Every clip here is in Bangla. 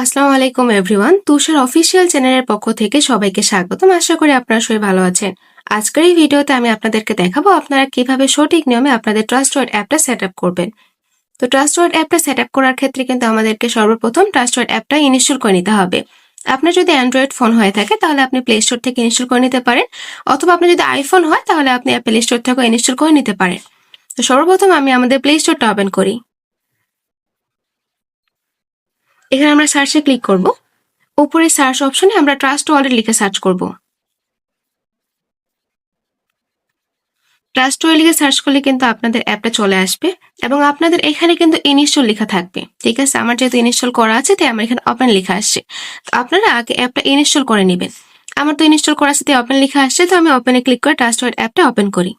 আসসালামু আলাইকুম এভরিওয়ান। তুষার অফিসিয়াল চ্যানেলের পক্ষ থেকে সবাইকে স্বাগতম। আশা করি আপনারা সবাই ভালো আছেন। আজকের এই ভিডিওতে আমি আপনাদেরকে দেখাবো আপনারা কিভাবে সঠিক নিয়মে আপনাদের ট্রাস্টওয়ার্ড অ্যাপটা সেট আপ করবেন। তো ট্রাস্টওয়ার্ড অ্যাপটা সেট আপ করার ক্ষেত্রে কিন্তু আমাদেরকে সর্বপ্রথম ট্রাস্টওয়ার্ড অ্যাপটা ইনস্টল করে নিতে হবে। আপনার যদি অ্যান্ড্রয়েড ফোন হয়ে থাকে তাহলে আপনি প্লে স্টোর থেকে ইনস্টল করে নিতে পারেন, অথবা আপনার যদি আইফোন হয় তাহলে আপনি প্লে স্টোর থেকে ইনস্টল করে নিতে পারেন। তো সর্বপ্রথম আমি আমাদের প্লে স্টোরটা ওপেন করি। এখানে আমরা সার্চে ক্লিক করব। উপরে সার্চ অপশনে আমরা ট্রাস্ট ওয়ালেট লিখে সার্চ করব। ট্রাস্ট ওয়ালেট লিখে সার্চ করলে কিন্তু আপনাদের অ্যাপটা চলে আসবে এবং আপনাদের এখানে কিন্তু ইনস্টল লেখা থাকবে। ঠিক আছে, আমার যেহেতু ইনস্টল করা আছে তাই আমার এখানে ওপেন লেখা আসছে। তো আপনারা আগে অ্যাপটা ইনস্টল করে নেবেন। আমার তো ইনস্টল করা আছে তাই ওপেন লেখা আসছে, তো আমি ওপেনে ক্লিক করে ট্রাস্ট ওয়ালেট অ্যাপটা ওপেন করি।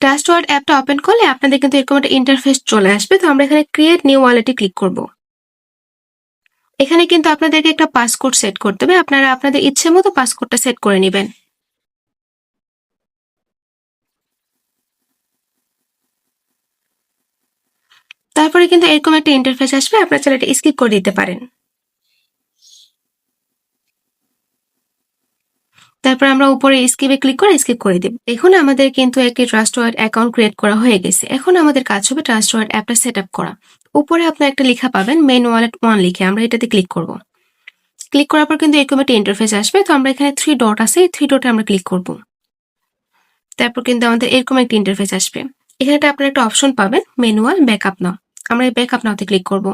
ট্রাস্ট ওয়ালেট অ্যাপটা ওপেন করলে আপনাদের কিন্তু এরকম একটা ইন্টারফেস চলে আসবে। তো আমরা এখানে ক্রিয়েট নিউ ওয়ালেটে ক্লিক করব। এখানে কিন্তু আপনাদেরকে একটা পাসকোড সেট করতে হবে। আপনারা আপনাদের ইচ্ছে মতো পাসকোডটা সেট করে নেবেন। তারপরে কিন্তু এরকম একটা ইন্টারফেস আসবে, আপনারা চাইলে এটা স্কিপ করে দিতে পারেন। তারপর আমরা উপরে স্কিপে ক্লিক করে স্কিপ করে দেব। দেখুন আমাদের কিন্তু একটি ট্রাস্টওয়ার্ড অ্যাকাউন্ট ক্রিয়েট করা হয়ে গেছে। এখন আমাদের কাজ হবে ট্রাস্টওয়ার্ড অ্যাপটা সেট আপ করা। উপরে আপনার একটা লেখা পাবেন মেইন ওয়ালেট 1 লিখে, আমরা এটাতে ক্লিক করব। ক্লিক করার পর কিন্তু এরকম একটা ইন্টারফেস আসবে। তো আমরা এখানে 3 ডট আছে, এই 3 ডটে আমরা ক্লিক করব। তারপর কিন্তু আমাদের এরকম একটা ইন্টারফেস আসবে। এখানে আপনারা একটা অপশন পাবেন ম্যানুয়াল ব্যাকআপ নাও, আমরা এই ব্যাকআপ নাওতে ক্লিক করব।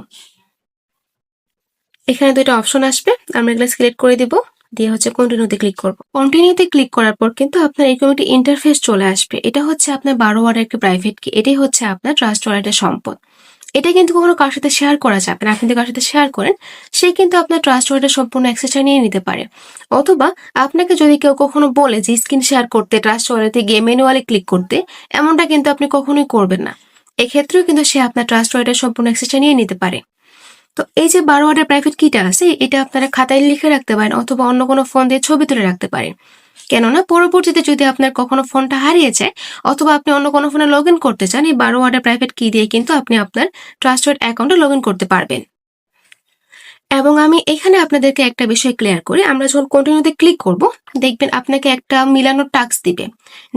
এখানে দুটো অপশন আসবে, আমরা এগুলো সিলেক্ট করে দিব, দিয়ে হচ্ছে কন্টিনিউতে ক্লিক করব। কন্টিনিউতে ক্লিক করার পর কিন্তু আপনার এরকম একটি ইন্টারফেস চলে আসবে। এটা হচ্ছে আপনার 12 ওয়ার্ডের একটা প্রাইভেট কি, এটাই হচ্ছে আপনার ট্রাস্ট ওয়ালেটের সম্পদ। এটা কিন্তু কখনো কারোর সাথে শেয়ার করা যাবে না। আপনি যদি কারোর সাথে শেয়ার করেন, সে কিন্তু আপনার ট্রাস্ট ওয়ালেটের সম্পূর্ণ অ্যাক্সেসটা নিয়ে নিতে পারে। অথবা আপনাকে যদি কেউ কখনো বলে যে স্ক্রিন শেয়ার করতে, ট্রাস্ট ওয়ালেটে গিয়ে ম্যানুয়ালি ক্লিক করতে, এমনটা কিন্তু আপনি কখনোই করবেন না। এক্ষেত্রেও কিন্তু সে আপনার ট্রাস্ট ওয়ালেটের সম্পূর্ণ অ্যাক্সেসটা নিয়ে নিতে পারে। তো এই যে 12 ওয়ার্ডের প্রাইভেট কিটা আছে, এটা আপনারা খাতায় লিখে রাখতে পারেন, অথবা অন্য কোনো ফোন দিয়ে ছবি তুলে রাখতে পারেন। কেননা পরবর্তীতে যদি আপনার কখনো ফোনটা হারিয়ে যায়, অথবা আপনি অন্য কোনো ফোনে লগ ইন করতে চান, এই 12 ওয়ার্ডের প্রাইভেট কি দিয়ে কিন্তু আপনি আপনার ট্রাস্টেড অ্যাকাউন্টে লগ ইন করতে পারবেন। এবং আমি এখানে আপনাদেরকে একটা বিষয় ক্লিয়ার করি, আমরা যখন কন্টিনিউতে ক্লিক করব, দেখবেন আপনাকে একটা মিলানোর টাস্ক দিবে,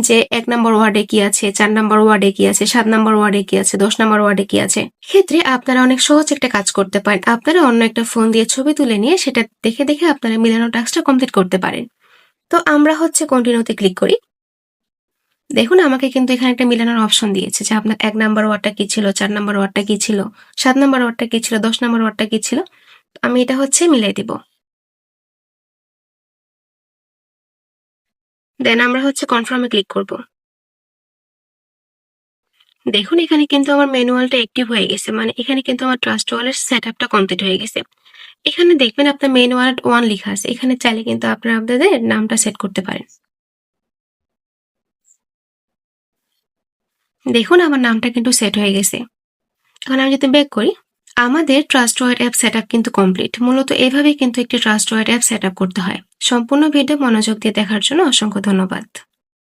যে 1 নম্বর ওয়ার্ডে কি আছে, 4 নম্বর ওয়ার্ডে কি আছে, 7 নম্বর ওয়ার্ডে কি আছে, 10 নম্বর ওয়ার্ডে কি আছে। ক্ষেত্রে আপনারা অনেক সহজ একটা কাজ করতে পারেন, আপনারা অন্য একটা ফোন দিয়ে ছবি তুলে নিয়ে সেটা দেখে দেখে আপনারা মিলানোর টাস্কটা কমপ্লিট করতে পারেন। তো আমরা হচ্ছে কন্টিনিউতে ক্লিক করি। দেখুন আমাকে কিন্তু এখানে একটা মিলানোর অপশন দিয়েছে, যে আপনার 1 নম্বর ওয়ার্ডটা কি ছিল, 4 নম্বর ওয়ার্ডটা কি ছিল, 7 নম্বর ওয়ার্ডটা কি ছিল, 10 নম্বর ওয়ার্ডটা কি ছিল। আমি এটা হচ্ছে মিলাই দিব। দেন আমরা হচ্ছে কনফার্মে ক্লিক করব। দেখুন এখানে কিন্তু আমার ম্যানুয়ালটা অ্যাক্টিভ হয়ে গেছে, মানে এখানে কিন্তু আমার ট্রাস্ট ওয়ালেট সেটআপটা কমপ্লিট হয়ে গেছে। এখানে দেখবেন আপনার মেইন ওয়ালেট 1 লেখা আছে, এখানে চাইলে কিন্তু আপনারা আপনাদের নামটা সেট করতে পারেন। দেখুন আমার নামটা কিন্তু সেট হয়ে গেছে। এখন আমি যদি ব্যাক করি, আমাদের ট্রাস্টওয়ার্ড অ্যাপ সেটআপ কিন্তু কমপ্লিট। মূলত এভাবেই কিন্তু একটি ট্রাস্টওয়ার্ড অ্যাপ সেটআপ করতে হয়। সম্পূর্ণ ভিডিও মনোযোগ দিয়ে দেখার জন্য অসংখ্য ধন্যবাদ।